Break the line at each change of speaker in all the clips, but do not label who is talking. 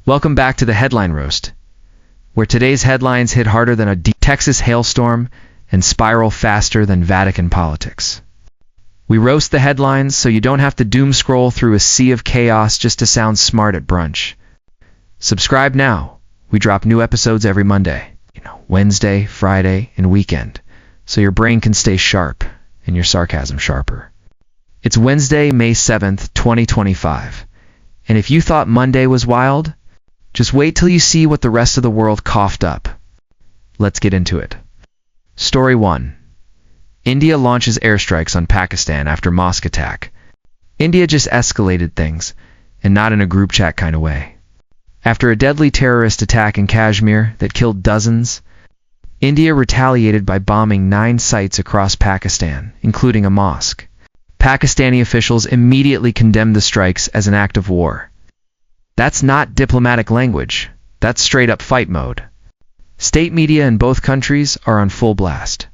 Welcome back to the Headline Roast, where today's headlines hit harder than a Texas hailstorm and spiral faster than Vatican politics. We roast the headlines so you don't have to doom scroll through a sea of chaos just to sound smart at brunch. Subscribe now. We drop new episodes every Monday, Wednesday, Friday, and weekend, so your brain can stay sharp and your sarcasm sharper. It's Wednesday, May 7th, 2025. And if you thought Monday was wild, just wait till you see what the rest of the world coughed up. Let's get into it. Story 1. India launches airstrikes on Pakistan after mosque attack. India just escalated things, and not in a group chat kind of way. After a deadly terrorist attack in Kashmir that killed dozens, India retaliated by bombing 9 sites across Pakistan, including a mosque. Pakistani officials immediately condemned the strikes as an act of war. That's not diplomatic language. That's straight-up fight mode. State media in both countries are on full blast,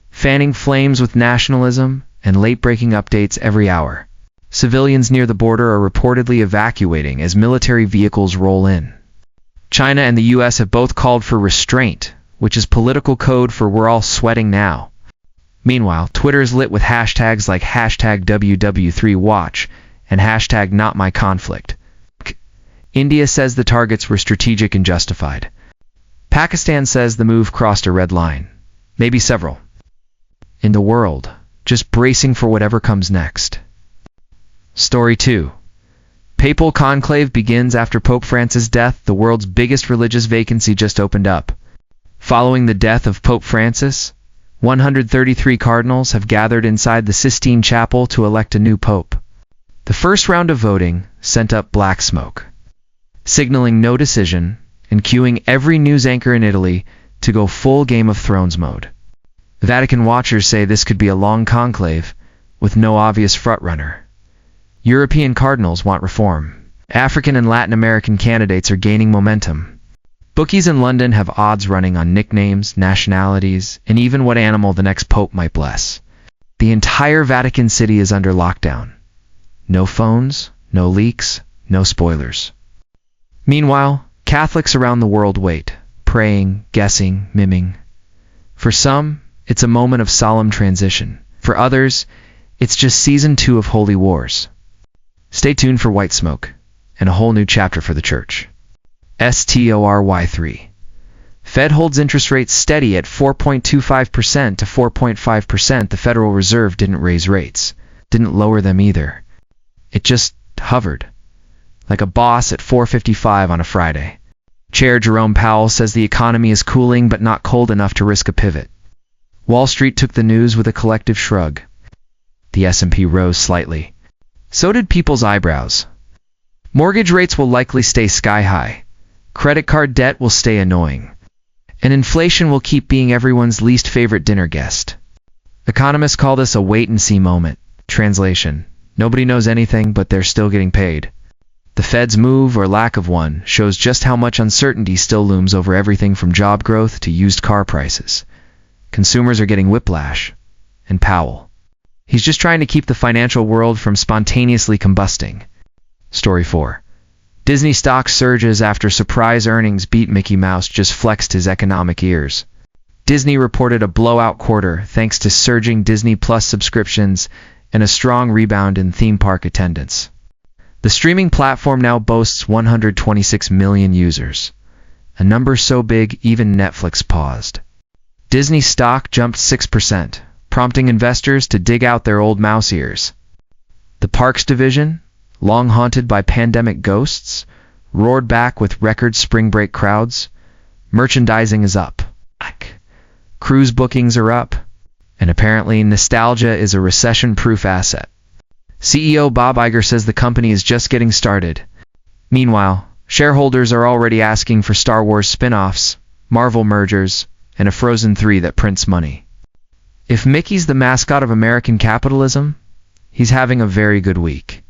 fanning flames with nationalism and late-breaking updates every hour. Civilians near the border are reportedly evacuating as military vehicles roll in. China and the US have both called for restraint, which is political code for "we're all sweating now." Meanwhile, Twitter is lit with hashtags like #WW3Watch and #NotMyConflict. India says the targets were strategic and justified. Pakistan says the move crossed a red line, maybe several. In the world, just bracing for whatever comes next. Story 2. Papal conclave begins after Pope Francis' death. The world's biggest religious vacancy just opened up. Following the death of Pope Francis, 133 cardinals have gathered inside the Sistine Chapel to elect a new pope. The first round of voting sent up black smoke, signaling no decision and cueing every news anchor in Italy to go full Game of Thrones mode. Vatican watchers say this could be a long conclave with no obvious frontrunner. European cardinals want reform. African and Latin American candidates are gaining momentum. Bookies in London have odds running on nicknames, nationalities, and even what animal the next pope might bless. The entire Vatican City is under lockdown. No phones, no leaks, no spoilers. Meanwhile, Catholics around the world wait, praying, guessing, miming. For some, it's a moment of solemn transition. For others, it's just season 2 of Holy Wars. Stay tuned for white smoke and a whole new chapter for the church. Story 3. Fed holds interest rates steady at 4.25% to 4.5%. The Federal Reserve didn't raise rates, didn't lower them either. It just hovered, like a boss at 4:55 on a Friday. Chair Jerome Powell says the economy is cooling but not cold enough to risk a pivot. Wall Street took the news with a collective shrug. The S&P rose slightly. So did people's eyebrows. Mortgage rates will likely stay sky high. Credit card debt will stay annoying. And inflation will keep being everyone's least favorite dinner guest. Economists call this a wait-and-see moment. Translation: nobody knows anything, but they're still getting paid. The Fed's move, or lack of one, shows just how much uncertainty still looms over everything from job growth to used car prices. Consumers are getting whiplash. And Powell, he's just trying to keep the financial world from spontaneously combusting. Story 4. Disney stock surges after surprise earnings beat. Mickey Mouse just flexed his economic ears. Disney reported a blowout quarter thanks to surging Disney Plus subscriptions and a strong rebound in theme park attendance. The streaming platform now boasts 126 million users, a number so big even Netflix paused. Disney stock jumped 6%, prompting investors to dig out their old mouse ears. The parks division, long haunted by pandemic ghosts, roared back with record spring break crowds. Merchandising is up. Cruise bookings are up. And apparently nostalgia is a recession-proof asset. CEO Bob Iger says the company is just getting started. Meanwhile, shareholders are already asking for Star Wars spin-offs, Marvel mergers, and a Frozen 3 that prints money. If Mickey's the mascot of American capitalism, he's having a very good week.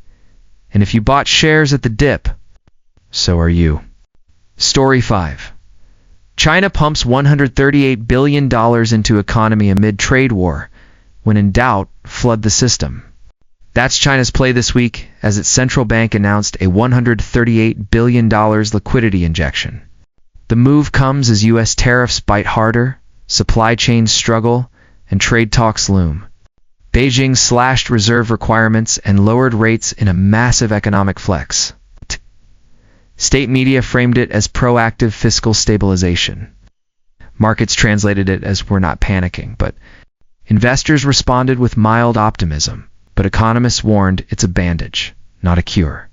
And if you bought shares at the dip, so are you. Story 5. China pumps $138 billion into economy amid trade war. When in doubt, flood the system. That's China's play this week, as its central bank announced a $138 billion liquidity injection. The move comes as U.S. tariffs bite harder, supply chains struggle, and trade talks loom. Beijing slashed reserve requirements and lowered rates in a massive economic flex. State media framed it as proactive fiscal stabilization. Markets translated it as "we're not panicking," but investors responded with mild optimism. But economists warned it's a bandage, not a cure.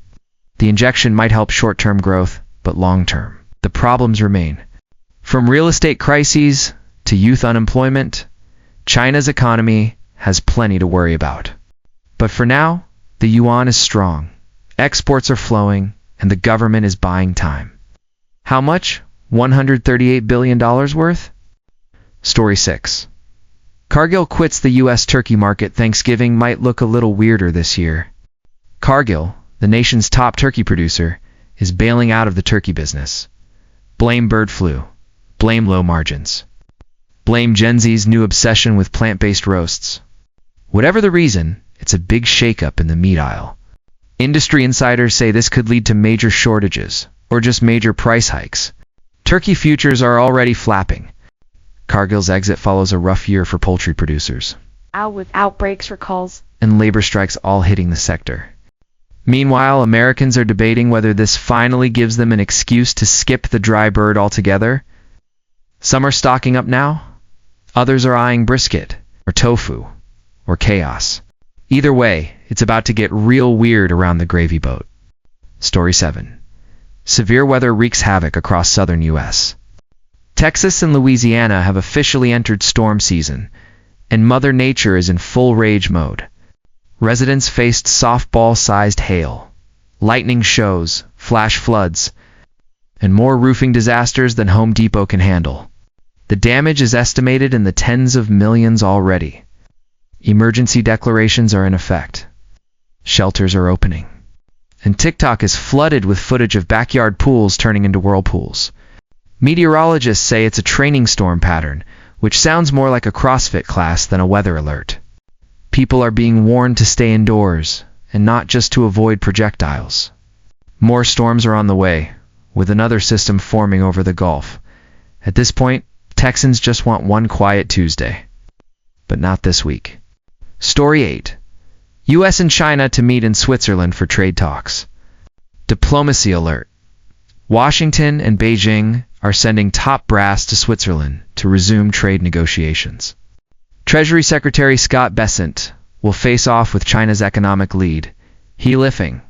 The injection might help short-term growth, but long-term, the problems remain. From real estate crises to youth unemployment, China's economy has plenty to worry about. But for now, the yuan is strong, exports are flowing, and the government is buying time. How much? $138 billion worth? Story 6. Cargill quits the U.S. turkey market. Thanksgiving might look a little weirder this year. Cargill, the nation's top turkey producer, is bailing out of the turkey business. Blame bird flu. Blame low margins. Blame Gen Z's new obsession with plant-based roasts. Whatever the reason, it's a big shakeup in the meat aisle. Industry insiders say this could lead to major shortages, or just major price hikes. Turkey futures are already flapping. Cargill's exit follows a rough year for poultry producers,
With outbreaks, recalls,
and labor strikes all hitting the sector. Meanwhile, Americans are debating whether this finally gives them an excuse to skip the dry bird altogether. Some are stocking up now, others are eyeing brisket, or tofu, or chaos. Either way, it's about to get real weird around the gravy boat. Story 7. Severe weather wreaks havoc across southern U.S. Texas and Louisiana have officially entered storm season, and Mother Nature is in full rage mode. Residents faced softball-sized hail, lightning shows, flash floods, and more roofing disasters than Home Depot can handle. The damage is estimated in the tens of millions already. Emergency declarations are in effect. Shelters are opening. And TikTok is flooded with footage of backyard pools turning into whirlpools. Meteorologists say it's a training storm pattern, which sounds more like a CrossFit class than a weather alert. People are being warned to stay indoors, and not just to avoid projectiles. More storms are on the way, with another system forming over the Gulf. At this point, Texans just want one quiet Tuesday. But not this week. Story 8. U.S. and China to meet in Switzerland for trade talks. Diplomacy alert. Washington and Beijing are sending top brass to Switzerland to resume trade negotiations. Treasury Secretary Scott Bessent will face off with China's economic lead, He Lifeng.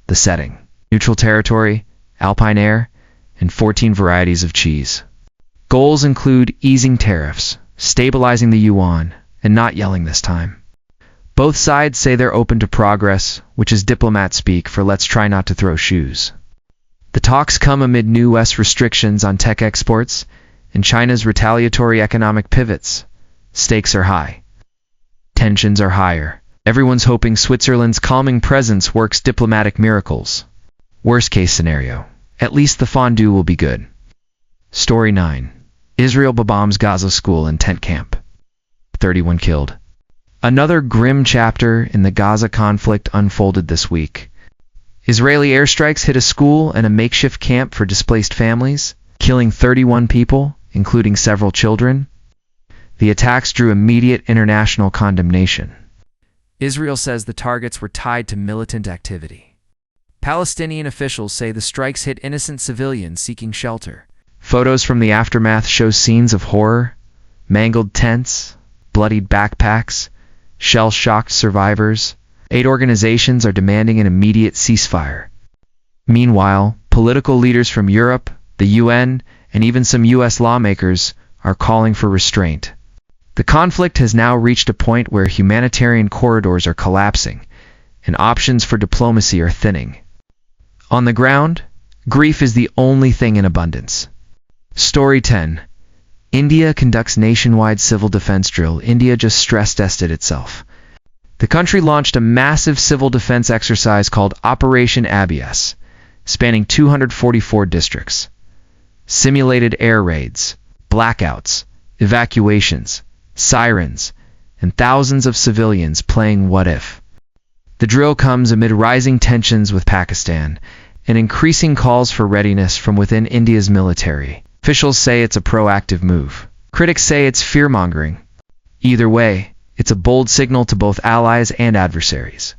The setting: neutral territory, alpine air, and 14 varieties of cheese. Goals include easing tariffs, stabilizing the yuan, and not yelling this time. Both sides say they're open to progress, which is diplomat speak for let's try not to throw shoes. The talks come amid new U.S. restrictions on tech exports and China's retaliatory economic pivots. Stakes are high. Tensions are higher. Everyone's hoping Switzerland's calming presence works diplomatic miracles. Worst case scenario, at least the fondue will be good. Story 9. Israel bombs Gaza school and tent camp. 31 killed. Another grim chapter in the Gaza conflict unfolded this week. Israeli airstrikes hit a school and a makeshift camp for displaced families, killing 31 people, including several children. The attacks drew immediate international condemnation. Israel says the targets were tied to militant activity. Palestinian officials say the strikes hit innocent civilians seeking shelter. Photos from the aftermath show scenes of horror, mangled tents, bloodied backpacks, shell-shocked survivors. 8 organizations are demanding an immediate ceasefire. Meanwhile, political leaders from Europe, the UN, and even some U.S. lawmakers are calling for restraint. The conflict has now reached a point where humanitarian corridors are collapsing, and options for diplomacy are thinning. On the ground, grief is the only thing in abundance. Story 10. India conducts nationwide civil defense drill. India just stress-tested itself. The country launched a massive civil defense exercise called Operation Abhyaas, spanning 244 districts. Simulated air raids, blackouts, evacuations, sirens, and thousands of civilians playing what if. The drill comes amid rising tensions with Pakistan and increasing calls for readiness from within India's military. Officials say it's a proactive move. Critics say it's fear-mongering. Either way, it's a bold signal to both allies and adversaries.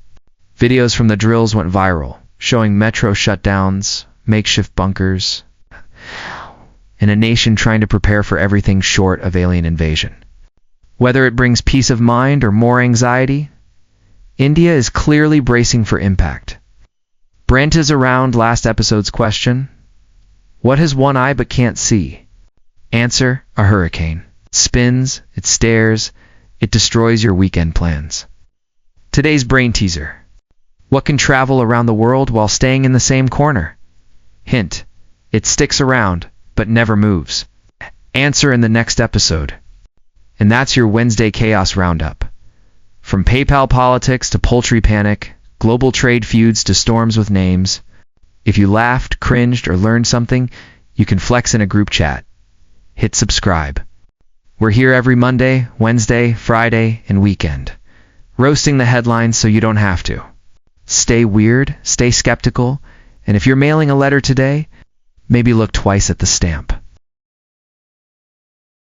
Videos from the drills went viral, showing metro shutdowns, makeshift bunkers, and a nation trying to prepare for everything short of alien invasion. Whether it brings peace of mind or more anxiety, India is clearly bracing for impact. Brent is around last episode's question. What has one eye but can't see? Answer, a hurricane. It spins, it stares, it destroys your weekend plans. Today's brain teaser. What can travel around the world while staying in the same corner? Hint, it sticks around, but never moves. Answer in the next episode. And that's your Wednesday Chaos Roundup. From PayPal politics to poultry panic, global trade feuds to storms with names. If you laughed, cringed, or learned something, you can flex in a group chat. Hit subscribe. We're here every Monday, Wednesday, Friday, and weekend, roasting the headlines so you don't have to. Stay weird, stay skeptical, and if you're mailing a letter today, maybe look twice at the stamp.